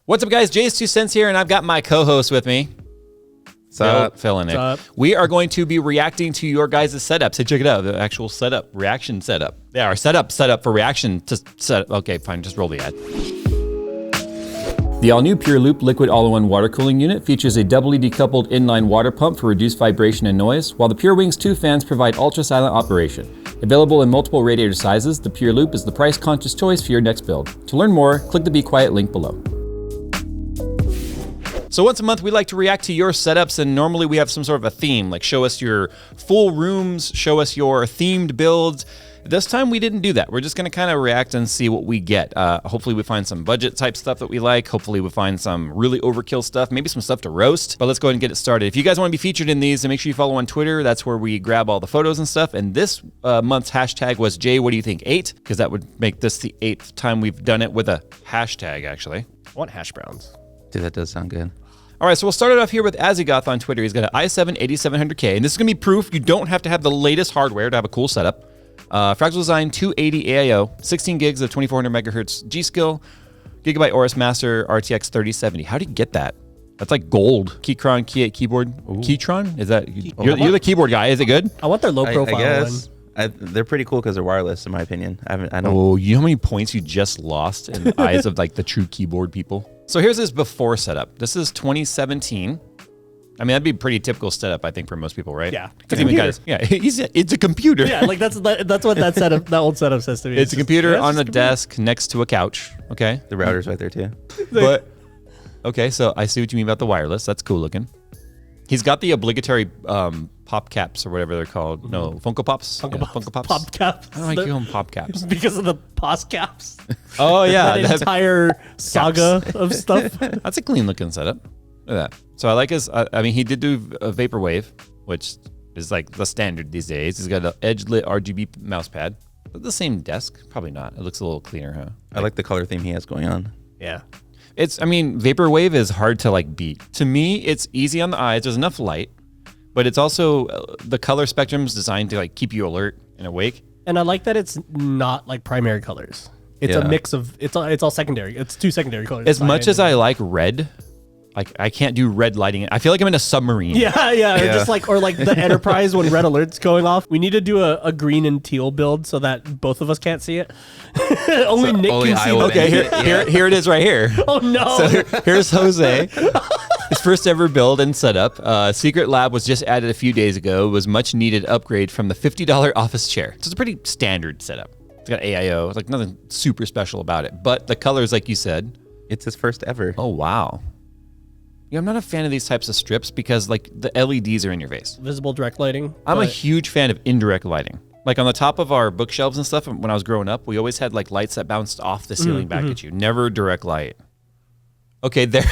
What's up, guys? JayzTwoCents here, and I've got my co-host with me. Phil and Nick. We are going to be reacting to your guys' setups. Hey, check it out. The actual setup, reaction setup. Yeah, our setup for reaction to set. Okay, fine. Just roll the ad. The all-new Pure Loop Liquid All-in-One Water Cooling Unit features a doubly decoupled inline water pump for reduced vibration and noise, while the Pure Wings 2 fans provide ultra-silent operation. Available in multiple radiator sizes, the Pure Loop is the price-conscious choice for your next build. To learn more, click the Be Quiet link below. So once a month, we like to react to your setups, and normally we have some sort of a theme, like show us your full rooms, show us your themed builds. This time we didn't do that. We're just gonna kind of react and see what we get. Hopefully we find some budget type stuff that we like. Hopefully we find some really overkill stuff, maybe some stuff to roast, but let's go ahead and get it started. If you guys wanna be featured in these, then make sure you follow on Twitter. That's where we grab all the photos and stuff. And this month's hashtag was Jay, what do you think, 8? Because that would make this the 8th time we've done it with a hashtag, actually. I want hash browns. Dude, that does sound good. All right, so we'll start it off here with Azigoth on Twitter. He's got an i7-8700K, and this is gonna be proof you don't have to have the latest hardware to have a cool setup. Fractal Design 280 AIO, 16 gigs of 2400 megahertz G-Skill, Gigabyte Aorus Master RTX 3070. How do you get that? That's like gold. Keychron Key8 keyboard. Ooh. Keytron? Is that you're the keyboard guy? Is it good? I want their low profile I guess. They're pretty cool because they're wireless, in my opinion. I don't. Oh, you know how many points you just lost in the eyes of like the true keyboard people? So here's his before setup. This is 2017. I mean, that'd be a pretty typical setup, I think, for most people, right? Yeah. It's a computer. Yeah, like that's what that old setup says to me. It's a computer on a desk next to a couch. Okay. The router's right there too. But okay, so I see what you mean about the wireless. That's cool looking. He's got the obligatory pop caps or whatever they're called. No, Funko Pops. Funko Pops. Pop caps. I don't like calling them pop caps because of the pos caps. Oh yeah, that entire saga of stuff. That's a clean looking setup. Look at that. So I like his. I mean, he did do a Vaporwave, which is like the standard these days. He's got an edge-lit RGB mouse pad. The same desk? Probably not. It looks a little cleaner, huh? I like the color theme he has going on. Yeah. I mean, Vaporwave is hard to like beat. To me, it's easy on the eyes. There's enough light, but it's also the color spectrum is designed to like keep you alert and awake. And I like that it's not like primary colors. It's a mix of it's all secondary. It's 2 secondary colors. As much as I like red, like I can't do red lighting. I feel like I'm in a submarine. Yeah. Or just like the Enterprise when red alert's going off. We need to do a green and teal build so that both of us can't see it. Only Nick can see it. Okay, here it is right here. Oh no. So here's Jose. His first ever build and setup. Secret Lab was just added a few days ago. It was much needed upgrade from the $50 office chair. So it's a pretty standard setup. It's got AIO. It's like nothing super special about it. But the colors, like you said. It's his first ever. Oh, wow. Yeah, I'm not a fan of these types of strips because like the LEDs are in your face. Visible direct lighting. I'm a huge fan of indirect lighting. Like on the top of our bookshelves and stuff, when I was growing up, we always had like lights that bounced off the ceiling back at you. Never direct light. Okay, there.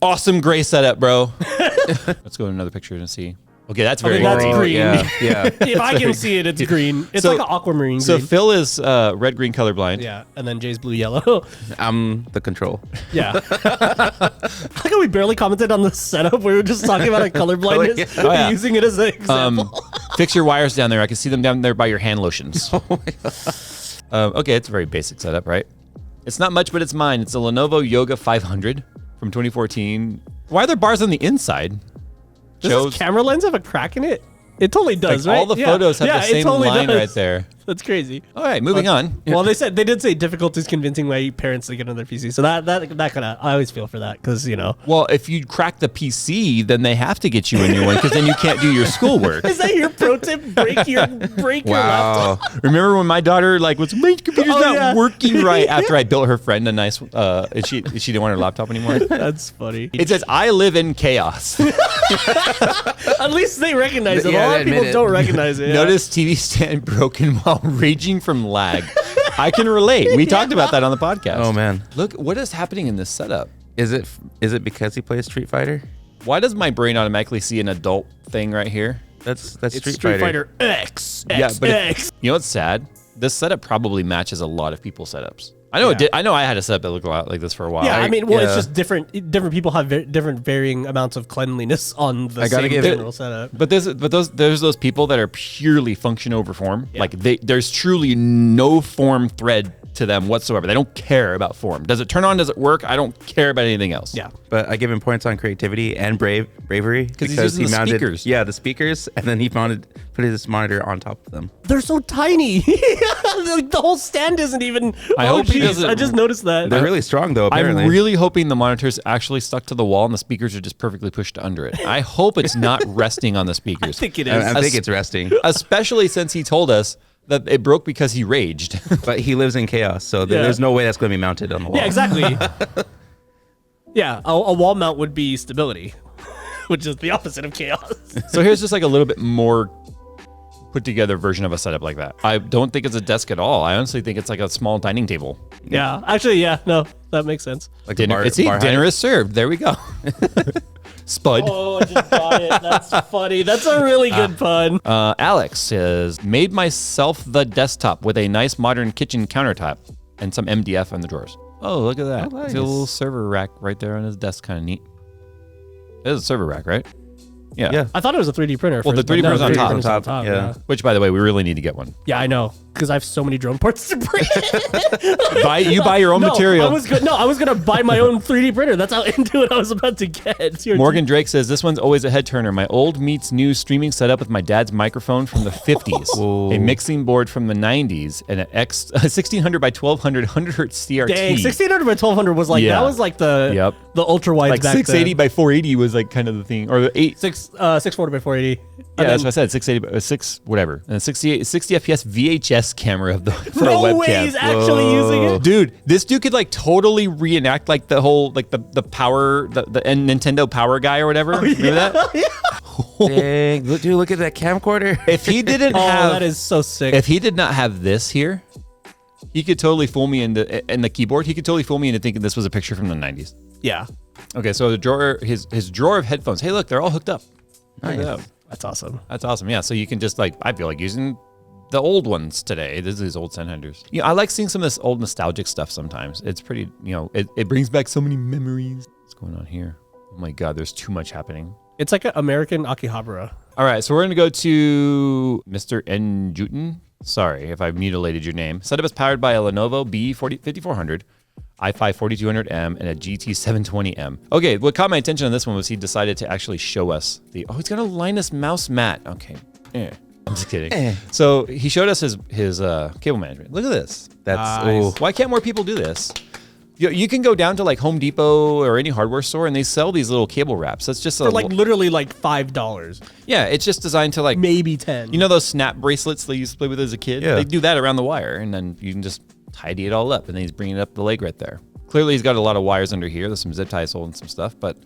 Awesome gray setup, bro. Let's go to another picture and see. Okay, that's very that's green. Yeah. If I can see it, it's green. It's like an aquamarine green. So Phil is red-green colorblind. Yeah, and then Jay's blue-yellow. I'm the control. Yeah. I like how we barely commented on the setup. We were just talking about our colorblindness, using it as an example. Fix your wires down there. I can see them down there by your hand lotions. Oh my God. Okay, it's a very basic setup, right? It's not much, but it's mine. It's a Lenovo Yoga 500 from 2014. Why are there bars on the inside? Does this camera lens have a crack in it? It totally does, like right? All the photos have the same line right there. That's crazy. All right, moving on. Well, they did say difficulties convincing my parents to get on their PC. So that kind of, I always feel for that because, you know. Well, if you crack the PC, then they have to get you a new one because then you can't do your schoolwork. Is that your pro tip? Break your laptop. Remember when my daughter like was, my computer's not working right after I built her friend a nice, and she didn't want her laptop anymore? That's funny. It says, I live in chaos. At least they recognize it. A lot of people don't recognize it. Yeah. Notice TV stand broken while raging from lag. I can relate. We talked about that on the podcast. Oh man. Look, what is happening in this setup? Is it because he plays Street Fighter? Why does my brain automatically see an adult thing right here? That's Street Fighter X. Yeah, but you know what's sad? This setup probably matches a lot of people's setups. I know it did. I know I had a setup that looked a lot like this for a while. Yeah, I mean, it's just different people have different varying amounts of cleanliness on the same general setup. But there's those people that are purely function over form. Yeah. Like there's truly no form thread to them whatsoever. They don't care about form. Does it turn on? Does it work? I don't care about anything else. Yeah. But I give him points on creativity and bravery because he's using the speakers. Yeah, the speakers, and then he put his monitor on top of them. They're so tiny. The whole stand isn't even. I hope he doesn't. I just noticed that. They're really strong, though, apparently. I'm really hoping the monitor's actually stuck to the wall and the speakers are just perfectly pushed under it. I hope it's not resting on the speakers. I think it is. I think it's resting. Especially since he told us that it broke because he raged. But he lives in chaos, so there's no way that's going to be mounted on the wall. Yeah, exactly. Yeah, a wall mount would be stability, which is the opposite of chaos. So here's just like a little bit more put together version of a setup like that. I don't think it's a desk at all. I honestly think it's like a small dining table. Yeah, actually, yeah, no, that makes sense. Like Dinner, a bar dinner is served. There we go. Spud. Oh, I just got it. That's funny. That's a really good pun. Alex says, made myself the desktop with a nice modern kitchen countertop and some MDF on the drawers. Oh, look at that. Oh, nice. It's a little server rack right there on his desk. Kind of neat. It is a server rack, right? Yeah. I thought it was a 3D printer. Well, the 3D printer's on top. Yeah. Which, by the way, we really need to get one. Yeah, I know. Because I have so many drone parts to bring. You buy your own material. I was gonna buy my own 3D printer. That's how into it I was about to get. Morgan Drake says, this one's always a head turner. My old meets new streaming setup with my dad's microphone from the 50s, a mixing board from the 90s, and a 1600 by 1200 100 hertz CRT. Dang, 1600 by 1200 was like that was like the ultra wide. Like back 680 then. by 480 was like kind of the thing, or the 640 by 480. Yeah, that's what I said. 680 by 6 whatever, and 60 FPS VHS camera of the for a webcam. No way he's actually using it, dude. This dude could like totally reenact like the whole like the power the Nintendo Power guy or whatever. Remember that? Yeah. Dang, dude, look at that camcorder. If he didn't have, that is so sick. If he did not have this here, he could totally fool me into the keyboard. He could totally fool me into thinking this was a picture from the 90s. Yeah. Okay, so the drawer, his drawer of headphones. Hey, look, they're all hooked up. Nice. That's awesome. That's awesome. Yeah, so you can just like, I feel like using the old ones today. This is these old Senhunters. Yeah, I like seeing some of this old nostalgic stuff sometimes. It's pretty, it brings back so many memories. What's going on here? Oh my God, there's too much happening. It's like an American Akihabara. All right, so we're going to go to Mr. Njuten. Sorry if I mutilated your name. Setup is powered by a Lenovo B5400, i5 4200M, and a GT 720M. Okay, what caught my attention on this one was he decided to actually show us he's got a Linus mouse mat. Okay, I'm just kidding. So he showed us his cable management. Look at this. That's Why can't more people do this? You can go down to like Home Depot or any hardware store and they sell these little cable wraps. That's just for like literally like $5. Yeah, it's just designed to like maybe 10. You know those snap bracelets they used to play with as a kid? Yeah. They do that around the wire and then you can just tidy it all up and then he's bringing up the leg right there. Clearly he's got a lot of wires under here. There's some zip ties holding some stuff, but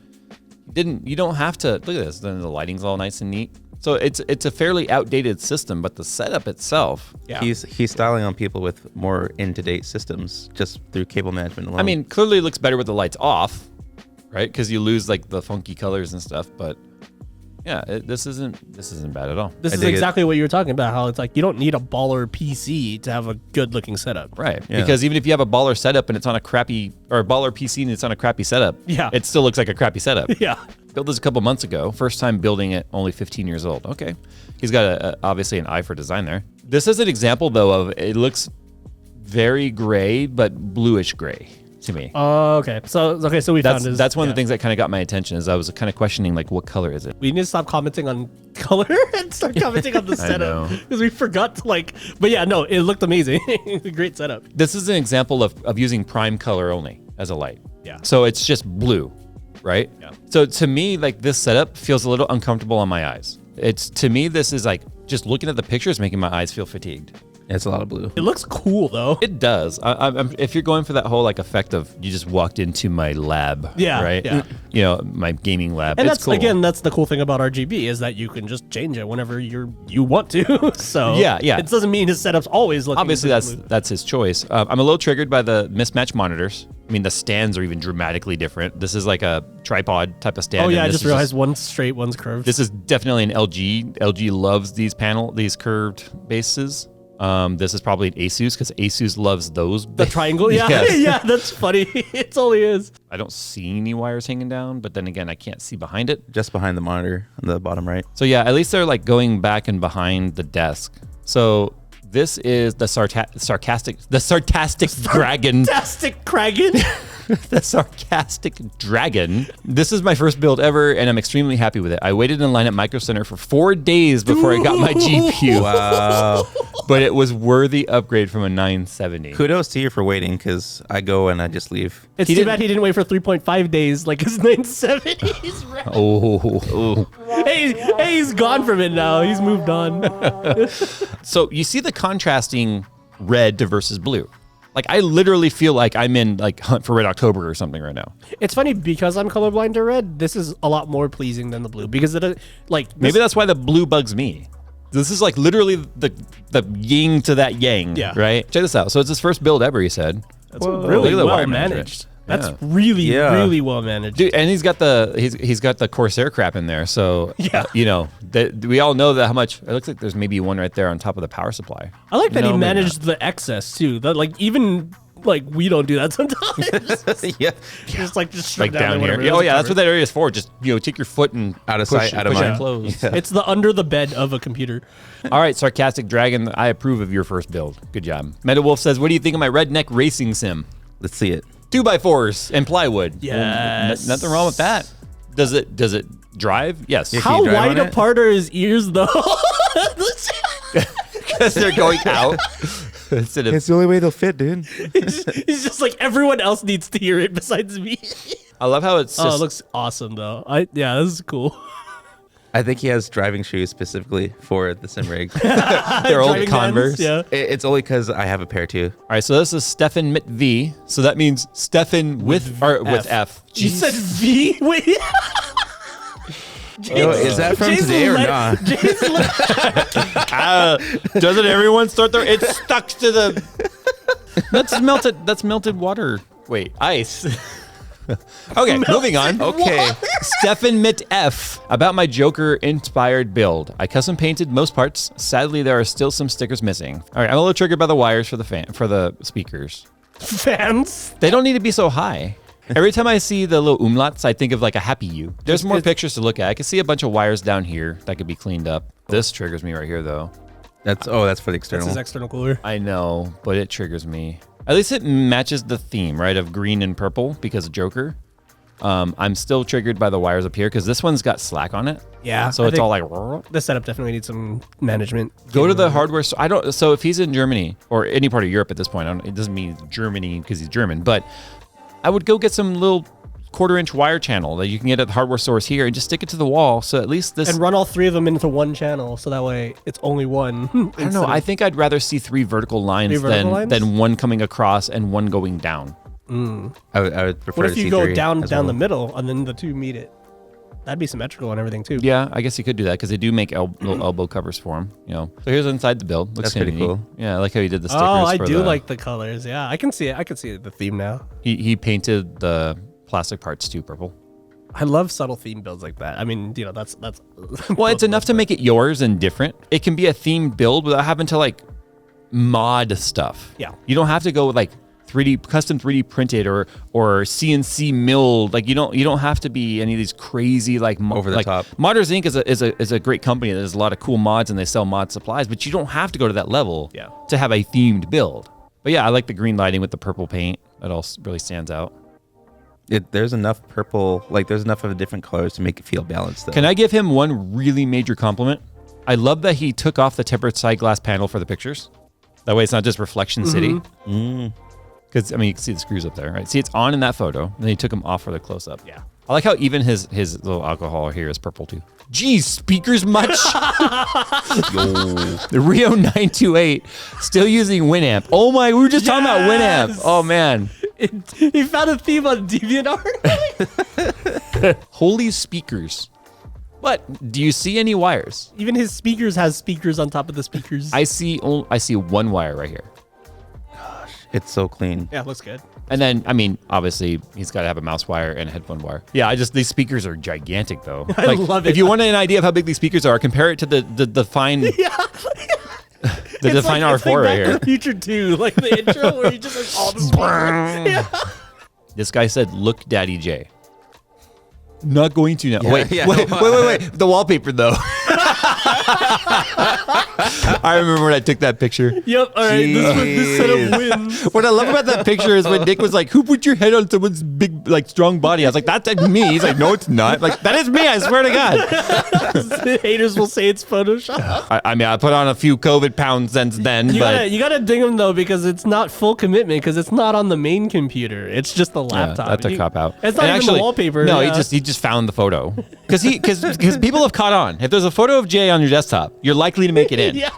you don't have to. Look at this. Then the lighting's all nice and neat. So it's a fairly outdated system, but the setup itself. Yeah. He's styling on people with more in-to-date systems just through cable management alone. I mean, clearly it looks better with the lights off, right? Because you lose like the funky colors and stuff. But yeah, this isn't bad at all. This is exactly what you were talking about. How it's like you don't need a baller PC to have a good looking setup. Right. Yeah. Because even if you have a baller setup and it's on a crappy, or a baller PC and it's on a crappy setup, it still looks like a crappy setup. Yeah. Built this a couple months ago. First time building it, only 15 years old. Okay. He's got obviously an eye for design there. This is an example though of it looks very gray, but bluish gray to me. Oh, okay. So we found his. That's one of the things that kind of got my attention is I was kind of questioning like what color is it? We need to stop commenting on color and start commenting on the setup because we forgot to like. But yeah, no, it looked amazing. It's a great setup. This is an example of using prime color only as a light. Yeah. So it's just blue, right? Yeah. So to me, like this setup feels a little uncomfortable on my eyes. To me, this is like just looking at the pictures making my eyes feel fatigued. it's a lot of blue. It looks cool though. It does. If you're going for that whole like effect of you just walked into my lab, right? Yeah. My gaming lab. And it's that's cool. Again, that's the cool thing about RGB is that you can just change it whenever you want to. So Yeah. it doesn't mean his setup's always looking. Obviously, that's his choice. I'm a little triggered by the mismatched monitors. I mean, the stands are even dramatically different. This is like a tripod type of stand. Oh yeah, I this just realized one's straight, one's curved. This is definitely an LG. LG loves these curved bases. This is probably an Asus because Asus loves those. The triangle, yeah. Yes. Yeah, that's funny. It totally is. I don't see any wires hanging down, but then again, I can't see behind it. Just behind the monitor on the bottom right. So yeah, at least they're like going back and behind the desk. So This is the sarcastic dragon. Fantastic Kraken. The sarcastic dragon. This is my first build ever, and I'm extremely happy with it. I waited in line at Micro Center for 4 days before I got my GPU. Wow. But it was worthy upgrade from a 970. Kudos to you for waiting, because I go and I just leave. It's too bad he didn't wait for 3.5 days like his 970s. Right? Oh. Hey, he's gone from it now. He's moved on. So you see the contrasting red versus blue. Like, I literally feel like I'm in like Hunt for Red October or something right now. It's funny because I'm colorblind to red. This is a lot more pleasing than the blue because it Maybe that's why the blue bugs me. This is like literally the yin to that yang, right? Check this out. So it's his first build ever, he said. That's really Look at the well wire managed. Yeah. That's really well managed. Dude, and he's got the Corsair crap in there. So we all know that how much it looks like. There's maybe one right there on top of the power supply. I like that he managed the excess too. That even we don't do that sometimes. Just like down here. Oh yeah, that's what that area is for. Just take your foot and out of sight, out of mind. Close. It's the under the bed of a computer. All right, sarcastic dragon. I approve of your first build. Good job. MetaWolf says, "What do you think of my redneck racing sim? Let's see it. 2x4s and plywood. Yes. Well, nothing wrong with that. Does it drive? Yes. How wide apart are his ears though? Because they're going out. It's the only way they'll fit, dude. He's just like, everyone else needs to hear it besides me. I love how it's it looks awesome though. This is cool. I think he has driving shoes specifically for the sim rig. They're old Converse. Yeah. It's only because I have a pair too. All right, so this is Stefan Mitt V. So that means Stefan with F. You said V? Wait. Is that from today or not? Doesn't everyone start their? It's stuck to the. That's melted water. Wait, ice. Okay, moving on. Okay. Stefan Mitt F. About my Joker inspired build. I custom painted most parts. Sadly, there are still some stickers missing. All right, I'm a little triggered by the wires for the speakers. Fans? They don't need to be so high. Every time I see the little umlauts, I think of like a happy U. There's more pictures to look at. I can see a bunch of wires down here that could be cleaned up. This triggers me right here though. That's for the external. That's his external cooler. I know, but it triggers me. At least it matches the theme, right, of green and purple because of Joker. I'm still triggered by the wires up here because this one's got slack on it. Yeah. So it's all like. The setup definitely needs some management. Go to the hardware store. So if he's in Germany or any part of Europe at this point, it doesn't mean Germany because he's German, but I would go get some little 1/4-inch wire channel that you can get at the hardware stores here and just stick it to the wall. So at least this. And run all 3 of them into one channel. So that way it's only one. I don't know. I think I'd rather see 3 vertical lines than one coming across and one going down. I would prefer. What if you go down well. the middle and then the 2 meet it? That'd be symmetrical and everything too. Yeah, I guess you could do that because they do make little elbow covers for them. So here's inside the build. Looks That's pretty neat. cool. Yeah, I like how he did the stickers. Oh, I do like the colors. Yeah, I can see it. I can see the theme now. He painted the plastic parts too purple. I love subtle theme builds like that. I mean, that's. Well, it's enough to make it yours and different. It can be a themed build without having to like mod stuff. Yeah. You don't have to go with like custom 3D printed or CNC milled. Like you don't have to be any of these crazy like over the top. Modders Inc. is a great company that has a lot of cool mods and they sell mod supplies, but you don't have to go to that level to have a themed build. But yeah, I like the green lighting with the purple paint. That all really stands out. There's enough purple, there's enough of the different colors to make it feel balanced though. Can I give him one really major compliment? I love that he took off the tempered side glass panel for the pictures. That way it's not just reflection city. Because, I mean, you can see the screws up there, right? See, it's on in that photo, and then he took them off for the close-up. Yeah. I like how even his little alcohol here is purple, too. Geez, speakers much? The Rio 928, still using Winamp. Oh, my, we were just talking about Winamp. Oh, man. He found a theme on DeviantArt. Holy speakers. What? Do you see any wires? Even his speakers has speakers on top of the speakers. I see one wire right here. It's so clean. Yeah, looks good. And then, I mean, obviously, he's got to have a mouse wire and a headphone wire. Yeah, these speakers are gigantic, though. I love it. If you want an idea of how big these speakers are, compare it to the Define. The Define R4 right here. Back to the Future 2, like the intro where he just has all the speakers. Yeah. This guy said, "Look, Daddy J." Not going to now. Yeah, wait. The wallpaper though. I remember when I took that picture. Yep. All right. This setup wins. What I love about that picture is when Nick was like, "Who put your head on someone's big, like, strong body?" I was like, "That's me." He's like, "No, it's not." Like, that is me. I swear to God. Haters will say it's Photoshop. I mean, I put on a few COVID pounds since then, but You gotta ding them though, because it's not full commitment, because it's not on the main computer. It's just the yeah, laptop. that's a cop out. It's not And even the wallpaper. No, yeah. he just found the photo because people have caught on. If there's a photo of Jay on your desktop, you're likely to make it in. Yeah.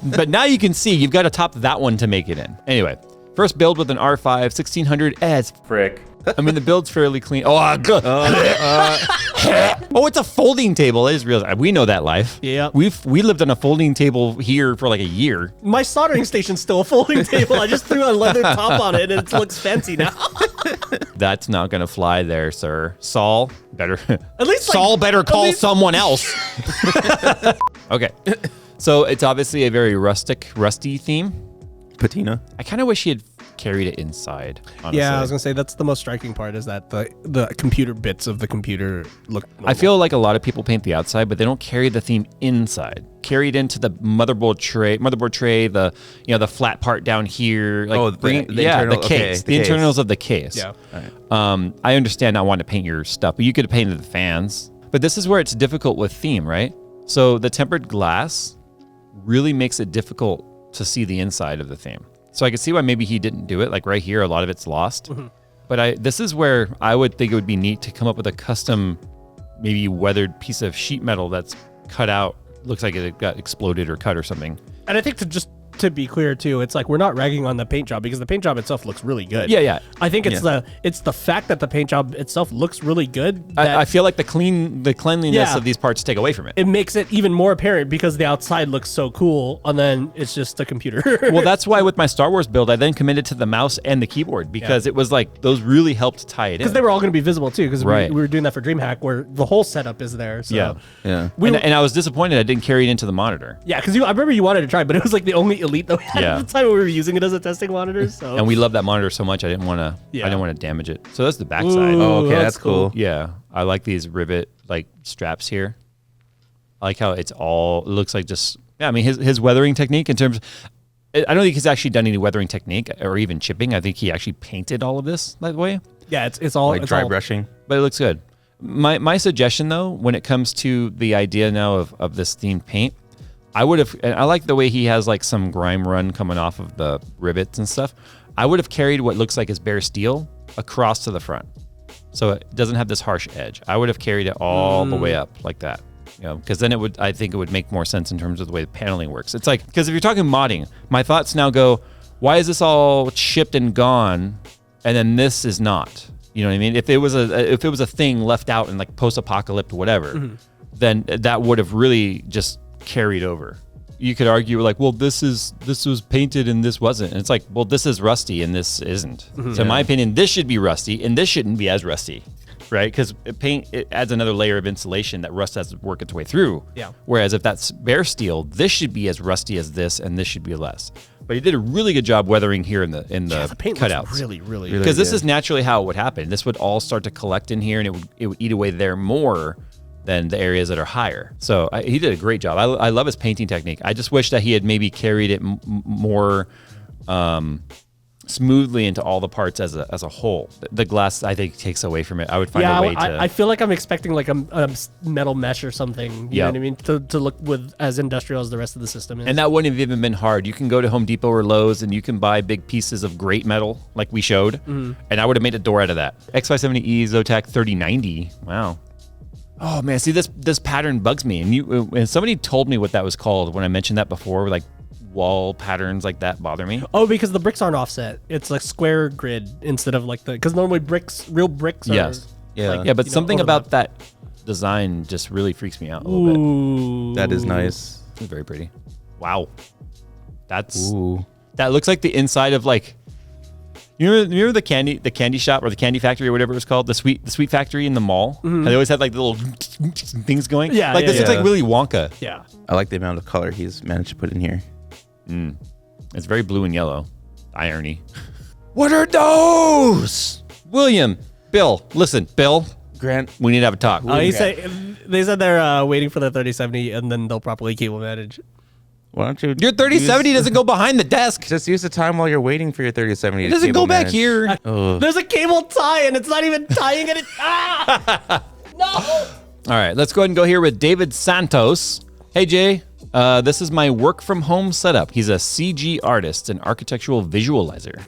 But now you can see you've got to top that one to make it in. Anyway, first build with an R5 1600 as frick. I mean, the build's fairly clean. Oh, good. Oh, it's a folding table. It is real. We know that life. Yeah. We lived on a folding table here for like a year. My soldering station's still a folding table. I just threw a leather top on it and it looks fancy now. That's not going to fly there, sir. Saul, better. At least Saul better call least- someone else. Okay. So it's obviously a very rusty theme. Patina. I kind of wish he had carried it inside, honestly. Yeah, I was gonna say that's the most striking part, is that the computer bits of the computer look normal. I feel like a lot of people paint the outside, but they don't carry the theme inside. Carry it into the motherboard tray, the flat part down here. Like Oh, the internal- the case, okay, the the case. internals of the case. Yeah. I understand not wanting to paint your stuff, but you could have painted the fans. But this is where it's difficult with theme, right? So the tempered glass really makes it difficult to see the inside of the theme. So I could see why maybe he didn't do it. Like right here, a lot of it's lost. Mm-hmm. But this is where I would think it would be neat to come up with a custom, maybe weathered piece of sheet metal that's cut out. Looks like it got exploded or cut or something. And I think to be clear too, it's like we're not ragging on the paint job, because the paint job itself looks really good. Yeah. I think it's the fact that the paint job itself looks really good. That I feel like the cleanliness Yeah. of these parts take away from it. it makes it even more apparent, because the outside looks so cool, and then it's just a computer. Well, that's why with my Star Wars build, I then committed to the mouse and the keyboard, because it was like those really helped tie it in. Because they were all going to be visible too, because Right. we were doing that for DreamHack, where the whole setup is there. So. Yeah. Yeah. And I was disappointed I didn't carry it into the monitor. Yeah, because I remember you wanted to try, but it was like the only Elite that we had Yeah. at the time when we were using it as a testing monitor. So. And we love that monitor so much I didn't want to. Yeah. I didn't want to damage it. So that's the backside. Ooh, Oh, okay, that's that's cool. Yeah, I like these rivet like straps here. I like how it looks like just. Yeah, I mean his weathering technique in terms. I don't think he's actually done any weathering technique or even chipping. I think he actually painted all of this that way. Yeah, it's all Like it's dry all, brushing. But it looks good. My suggestion though, when it comes to the idea now of this themed paint, I would have, and I like the way he has like some grime run coming off of the rivets and stuff. I would have carried what looks like is bare steel across to the front, so it doesn't have this harsh edge. I would have carried it all the way up like that, because then I think it would make more sense in terms of the way the paneling works. It's like, because if you're talking modding, my thoughts now go, why is this all chipped and gone, and then this is not? You know what I mean? If it was a thing left out in like post-apocalyptic whatever, then that would have really just carried over. You could argue like, well, this was painted and this wasn't. And it's like, well, this is rusty and this isn't. So in my opinion, this should be rusty and this shouldn't be as rusty, right? Because paint, it adds another layer of insulation that rust has to work its way through. Yeah. Whereas if that's bare steel, this should be as rusty as this and this should be less. But he did a really good job weathering here in the paint cutouts. looks really, really Because this good. is naturally how it would happen. This would all start to collect in here, and it would eat away there more than the areas that are higher. So he did a great job. I love his painting technique. I just wish that he had maybe carried it more smoothly into all the parts as a whole. The glass, I think, takes away from it. I would find a way to. I feel like I'm expecting like a metal mesh or something. You know what I mean? To look with as industrial as the rest of the system is. And that wouldn't have even been hard. You can go to Home Depot or Lowe's and you can buy big pieces of great metal like we showed. And I would have made a door out of that. X570E Zotac 3090. Wow. Oh man, see this pattern bugs me. And somebody told me what that was called when I mentioned that before, like wall patterns like that bother me. Oh, because the bricks aren't offset. It's like square grid instead of like because normally real bricks are. Yes. Yeah. like, Yeah, but you know, something over the about that design just really freaks me out a little bit. Ooh. That is nice. It's very pretty. Wow. That's Ooh. that looks like the inside of like you remember the candy shop or the candy factory or whatever it was called, the sweet factory in the mall? And they always had like the little things going. Yeah, Like yeah, this looks yeah. like Willy Wonka. Yeah. I like the amount of color he's managed to put in here. It's very blue and yellow. Irony. What are those? William, Bill, listen, Bill, Grant, we need to have a talk. They said they're waiting for the 3070 and then they'll properly cable manage. Why don't you? Your 3070 doesn't go behind the desk. Just use the time while you're waiting for your 3070. It doesn't go back here. There's a cable tie, and it's not even tying it. No. All right, let's go ahead and go here with David Santos. Hey, Jay. This is my work from home setup. He's a CG artist, an architectural visualizer.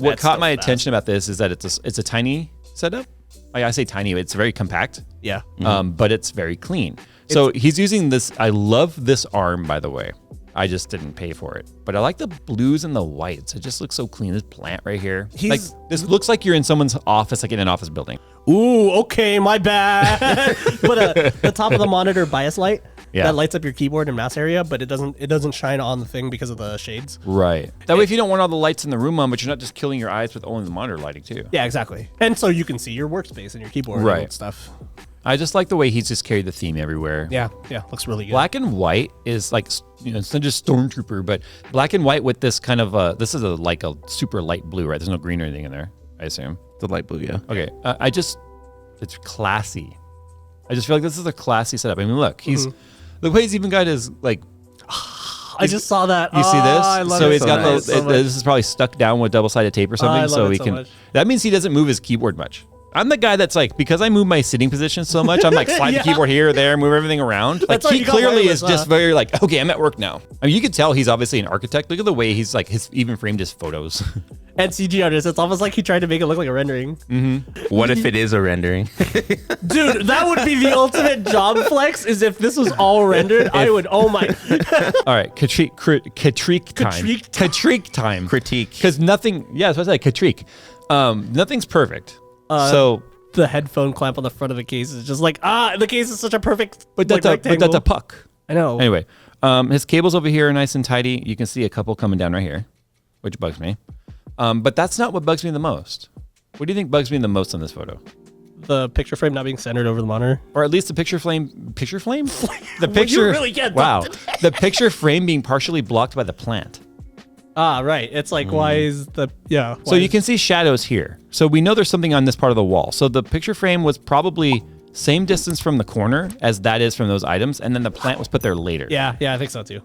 What caught my attention about this is that it's a tiny setup. I say tiny, it's very compact. Yeah. But it's very clean. So he's using this. I love this arm, by the way. I just didn't pay for it, but I like the blues and the whites. It just looks so clean. This plant right here. This looks like you're in someone's office, like in an office building. Ooh, okay, my bad. But the top of the monitor bias light that lights up your keyboard and mouse area, but it doesn't shine on the thing because of the shades. Right. That way, if you don't want all the lights in the room on, but you're not just killing your eyes with only the monitor lighting too. Yeah, exactly. And so you can see your workspace and your keyboard and stuff. I just like the way he's just carried the theme everywhere. Yeah, looks really good. Black and white is like, it's not just Stormtrooper, but black and white with this kind of this is like a super light blue, right? There's no green or anything in there, I assume. The light blue, yeah. Okay, it's classy. I just feel like this is a classy setup. I mean, look, the way he's even got his like. I just saw that. You see this? I love so it he's got so much. this is probably stuck down with double-sided tape or something, so he can. Much. That means he doesn't move his keyboard much. I'm the guy that's like, because I move my sitting position so much, I'm like slide the keyboard here or there, move everything around. Like he clearly is just very like, okay, I'm at work now. I mean, you can tell he's obviously an architect. Look at the way he's like, even framed his photos. And CG artist, it's almost like he tried to make it look like a rendering. What if it is a rendering? Dude, that would be the ultimate job flex, is if this was all rendered, I would, oh my. All right, critique time. Critique. Because nothing, that's what I said, critique. Nothing's perfect. So the headphone clamp on the front of the case is just like, the case is such a perfect but that's a puck. I know. Anyway, his cables over here are nice and tidy. You can see a couple coming down right here, which bugs me. But that's not what bugs me the most. What do you think bugs me the most on this photo? The picture frame not being centered over the monitor. Or at least the picture frame? The Well, picture. you really get wow. The picture frame being partially blocked by the plant. Right. It's like, why is the, So you can see shadows here. So we know there's something on this part of the wall. So the picture frame was probably same distance from the corner as that is from those items. And then the plant was put there later. Yeah, I think so too.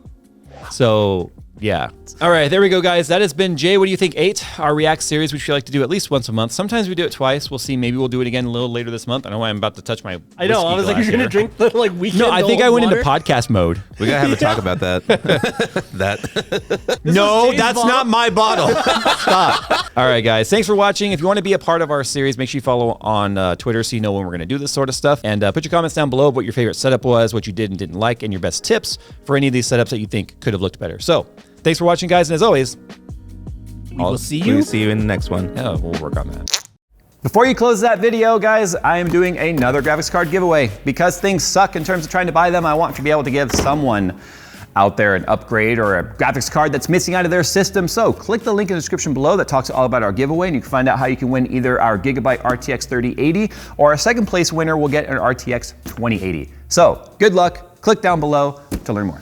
So yeah. All right, there we go, guys. That has been Jay. What do you think? 8, our React series, which we like to do at least once a month. Sometimes we do it twice. We'll see. Maybe we'll do it again a little later this month. I know why I'm about to touch my. I know. I was like, you're gonna drink the like weekend. No, I think I went into podcast mode. We gotta have a talk about that. No, that's not my bottle. Stop. All right, guys. Thanks for watching. If you want to be a part of our series, make sure you follow on Twitter so you know when we're going to do this sort of stuff. And put your comments down below of what your favorite setup was, what you did and didn't like, and your best tips for any of these setups that you think could have looked better. So thanks for watching, guys. And as always, we'll see you. We'll see you in the next one. Yeah, we'll work on that. Before you close that video, guys, I am doing another graphics card giveaway. Because things suck in terms of trying to buy them, I want to be able to give someone out there an upgrade or a graphics card that's missing out of their system. So click the link in the description below that talks all about our giveaway, and you can find out how you can win either our Gigabyte RTX 3080 or our second place winner will get an RTX 2080. So good luck. Click down below to learn more.